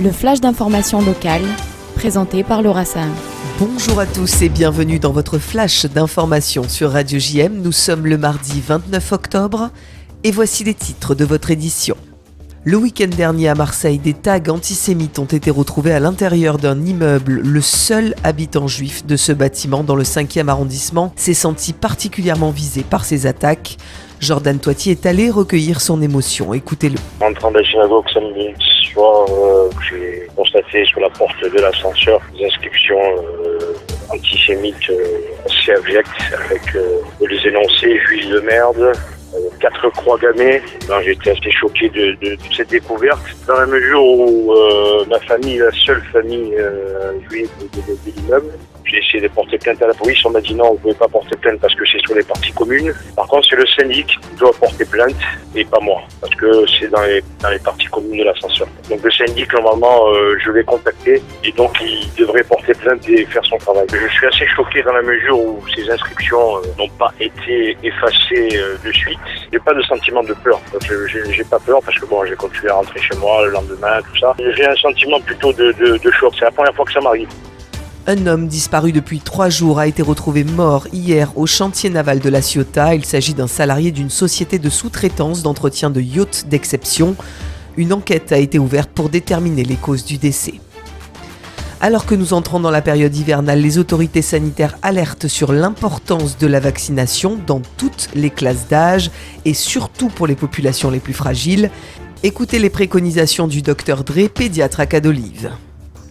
Le flash d'information locale, présenté par Laura Sahin. Bonjour à tous et bienvenue dans votre flash d'information sur Radio JM. Nous sommes le mardi 29 octobre et voici les titres de votre édition. Le week-end dernier à Marseille, des tags antisémites ont été retrouvés à l'intérieur d'un immeuble. Le seul habitant juif de ce bâtiment dans le 5e arrondissement s'est senti particulièrement visé par ces attaques. Jordan Toiti est allé recueillir son émotion. Écoutez-le. En entrant de la synagogue samedi soir, j'ai constaté sur la porte de l'ascenseur des inscriptions antisémites assez abjectes avec les énoncés « juifs de merde ». 4 croix gammées. J'étais assez choqué de cette découverte, dans la mesure où ma famille est la seule famille juive de l'immeuble. J'ai essayé de porter plainte à la police, on m'a dit non, vous ne pouvez pas porter plainte parce que c'est sur les parties communes. Par contre, c'est le syndic qui doit porter plainte et pas moi, parce que c'est dans les parties communes de l'ascenseur. Donc le syndic, normalement, je l'ai contacté et donc il devrait porter plainte et faire son travail. Je suis assez choqué dans la mesure où ces inscriptions n'ont pas été effacées de suite. J'ai pas de sentiment de peur. J'ai pas peur parce que bon, j'ai continué à rentrer chez moi le lendemain, tout ça. J'ai un sentiment plutôt de choc. C'est la première fois que ça m'arrive. Un homme disparu depuis 3 jours a été retrouvé mort hier au chantier naval de La Ciotat. Il s'agit d'un salarié d'une société de sous-traitance d'entretien de yachts d'exception. Une enquête a été ouverte pour déterminer les causes du décès. Alors que nous entrons dans la période hivernale, les autorités sanitaires alertent sur l'importance de la vaccination dans toutes les classes d'âge et surtout pour les populations les plus fragiles. Écoutez les préconisations du Dr Dre, pédiatre à Cas-d'Olive.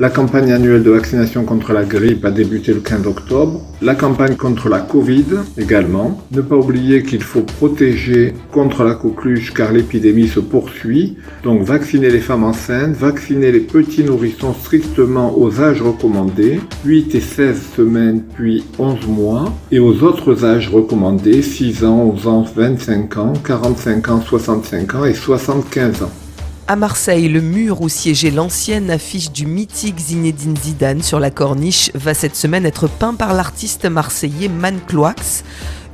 La campagne annuelle de vaccination contre la grippe a débuté le 15 octobre. La campagne contre la Covid également. Ne pas oublier qu'il faut protéger contre la coqueluche car l'épidémie se poursuit. Donc vacciner les femmes enceintes, vacciner les petits nourrissons strictement aux âges recommandés, 8 et 16 semaines puis 11 mois. Et aux autres âges recommandés, 6 ans, 11 ans, 25 ans, 45 ans, 65 ans et 75 ans. À Marseille, le mur où siégeait l'ancienne affiche du mythique Zinedine Zidane sur la corniche va cette semaine être peint par l'artiste marseillais Man Cloix.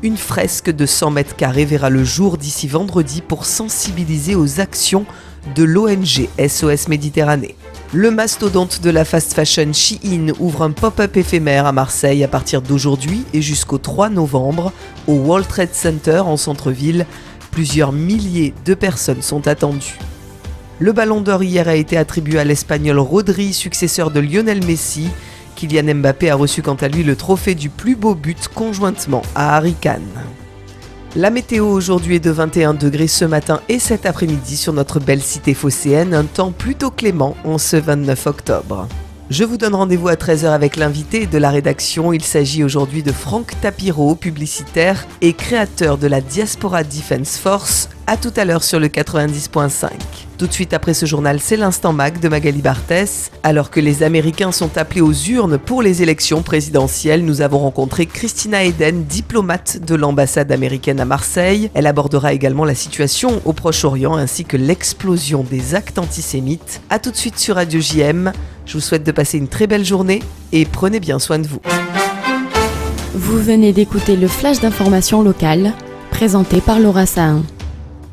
Une fresque de 100 mètres carrés verra le jour d'ici vendredi pour sensibiliser aux actions de l'ONG SOS Méditerranée. Le mastodonte de la fast fashion Shein ouvre un pop-up éphémère à Marseille à partir d'aujourd'hui et jusqu'au 3 novembre au World Trade Center en centre-ville. Plusieurs milliers de personnes sont attendues. Le Ballon d'Or hier a été attribué à l'Espagnol Rodri, successeur de Lionel Messi. Kylian Mbappé a reçu quant à lui le trophée du plus beau but conjointement à Harry Kane. La météo aujourd'hui est de 21 degrés ce matin et cet après-midi sur notre belle cité phocéenne, un temps plutôt clément en ce 29 octobre. Je vous donne rendez-vous à 13h avec l'invité de la rédaction. Il s'agit aujourd'hui de Franck Tapiro, publicitaire et créateur de la Diaspora Defense Force. À tout à l'heure sur le 90.5. Tout de suite après ce journal, c'est l'Instant Mag de Magali Barthès. Alors que les Américains sont appelés aux urnes pour les élections présidentielles, nous avons rencontré Christina Eden, diplomate de l'ambassade américaine à Marseille. Elle abordera également la situation au Proche-Orient ainsi que l'explosion des actes antisémites. A tout de suite sur Radio JM. Je vous souhaite de passer une très belle journée et prenez bien soin de vous. Vous venez d'écouter le flash d'information locale, présenté par Laura Sahin.